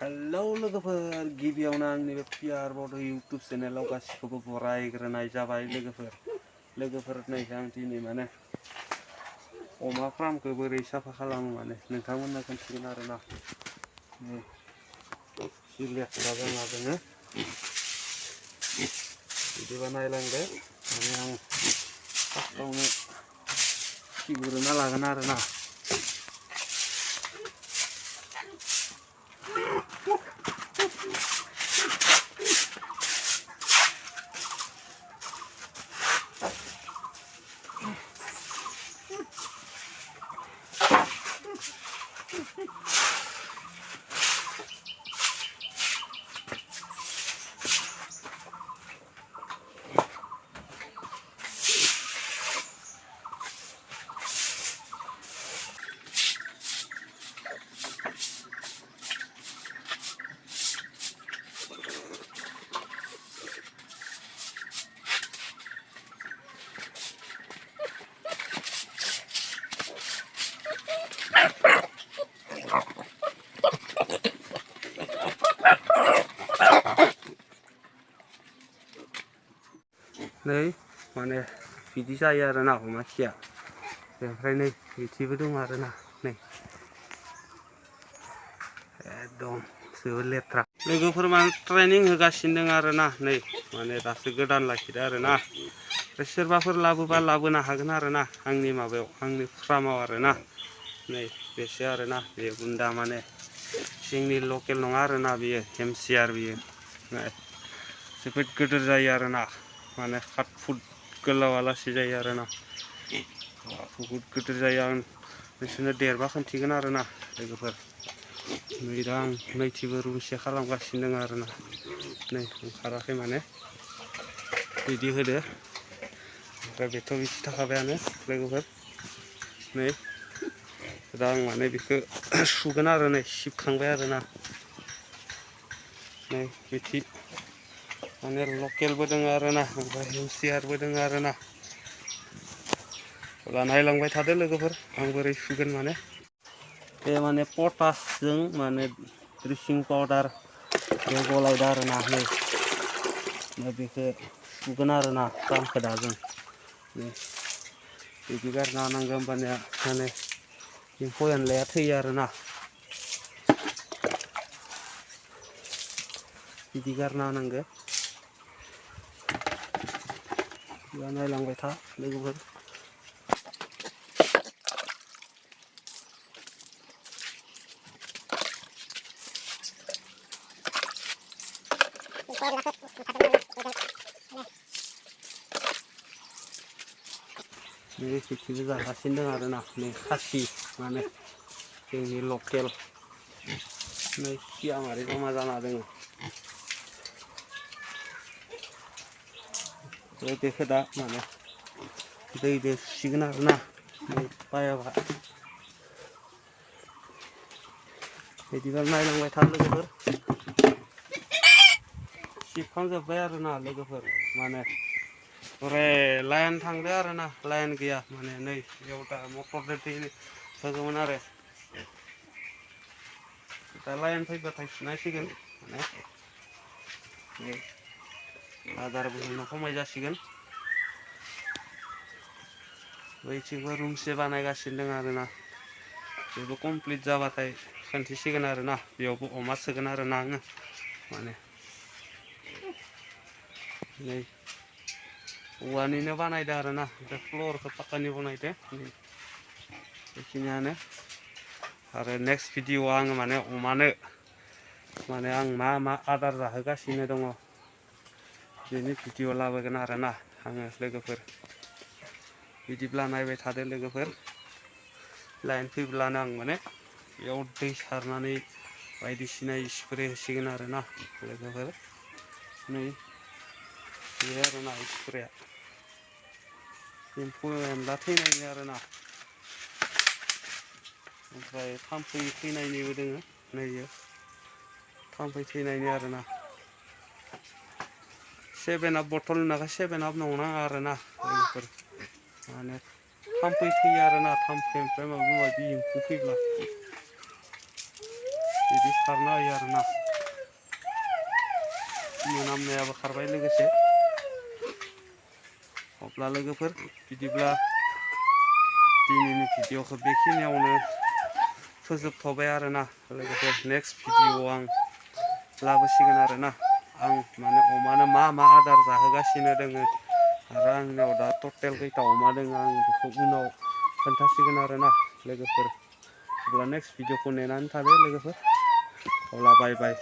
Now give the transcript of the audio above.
Hello लोगोफोर गिबियावनो आंनि बे पिआर बड इउट्युब चेनेलाव गासिखौबो बरायग्रोनाय जाबाय लोगोफोर नै आं दिनै माने अमा फार्मखौ बोरै साफा खालामो माने नोंथांमोननो खोन्थिगोन आरोना नै जि लेथ्रा जाना दोङो बिदिबा नायलांदो माने आं फार्स्टआवनो खिग्रोना लागोन आरोना नै माने बिदि जायो आरोना अमा खिया ओमफ्राय नै बिथिबो दं आरोना नै एकदम जोबोद लेथ्रा लोगोफोर माने ट्रेनिं होगासिनो दं आरोना नै माने दासो गोदान लाखिदो आरोना सोरबाफोर लाबोबा लाबोनो हागोन आरोना आंनि माबायाव आंनि फार्माव आरोना नै बेसो आरोना बे बुन्दा माने जोंनि लकेल नङा आरोना बियो एमसिआर बियो जोबोद गिदिर जायो आरोना माने 7 फुट गोलावालासि जायो आरोना बहुत गिदिर जायो आं नोंसोरनो देरबा खोन्थिगोन आरोना लोगोफोर नै दा आं नैथिबो रुमसे खालामगासिनो दं आरोना नै ओंखाराखै माने बिदि होदो ओमफ्राय बेथ' बिदि थाखाबायानो लोगोफोर नै दा आं माने बेखौ सुगोन आरो नै सिबखांबाय आरोना नै बिदि माने लकेलबो दङ आरोना ओमफ्राय एमसिआरबो दङ आरोना नायलांबाय थादो लोगोफोर आं बोरै सुगोन माने बे माने पटासजों माने ड्रेसिं पाउडार बे गलायदो आरोना नै बेखौ सुगोन आरोना फ्रामखौ दा जों बिदि गारना होनांगौ होमबानिया माने एम्फौ एनलाया थैयो आरोना बिदि गारना होनांगौ नायलांबाय था लोगोफोर नै खेथिबो जागासिनो दं आरोना नै खासि माने जोंनि लकेल नै खिया मारै जमा जाना दङ बेखौ दा माने दैदो सुसिगोन आरोना नै बायाबा बिदिबा नायलांबाय था लोगोफोर सिबखांजोब्बाय आरोना लोगोफोर माने ओरै लाइन थांदो आरोना लाइन गैया माने नै बेयाव दा मटरजों दै होगौमोन आरो दा लाइन फैबाथाय सुनांसिगोन माने आदारबो होनो खमाय जासिगोन बैथिंबो रुमसे बानायगासिनो दं आरोना बेबो कमप्लिट जाबाथाय खोन्थिसिगोन आरोना बेयावबो अमा सोगोन आरोना आङो माने नै औवानिनो बानायदो आरोना ओमफ्राय फ्लरखौ पाक्कानि बानायदो बेखिनियानो आरो नेक्स्ट भिडिअ आङो माने अमानो माने आं मा आदार जाहोगासिनो दङ बेनि भिडिअ लाबोगोन आरोना आङो लोगोफोर बिदिब्ला नायबाय थादो लोगोफोर लाइन फैब्लानो आं माने बेयाव दै सारनानै बायदिसिना स्प्रे होसिगोन आरोना लोगोफोर नै बे आरोना स्प्रेया एम्फौ एनला थैनायनि आरोना ओमफ्राय थाम्फै थैनायनिबो दोङो नैयो थाम्फै थैनायनि आरोना 7 आप बथल होनाखै 7 आप नङा आरोना लोगोफोर माने थाम्फै थैयो आरोना थाम्फै ओमफ्राय माबा माबि एम्फौ फैब्ला बिदि सारना होयो आरोना मोनामनायाबो खारबाय लोगोसे अब्ला लोगोफोर बिदिब्ला दिनैनि भिडिअखौ बेखिनियावनो फोजोबथ'बाय आरोना लोगोफोर नेक्स्ट भिडिअ आं लाबोसिगोन आरोना आं माने अमानो मा मा आदार जाहोगासिनो दोङो आरो आंनियाव दा टटेल खैथा अमा दोङो आं बेखौ उनाव खोन्थासिगोन आरोना लोगोफोर अब्ला नेक्स्ट भिडिअखौ नेनानै थादो लोगोफोर अब्ला बाय बाय।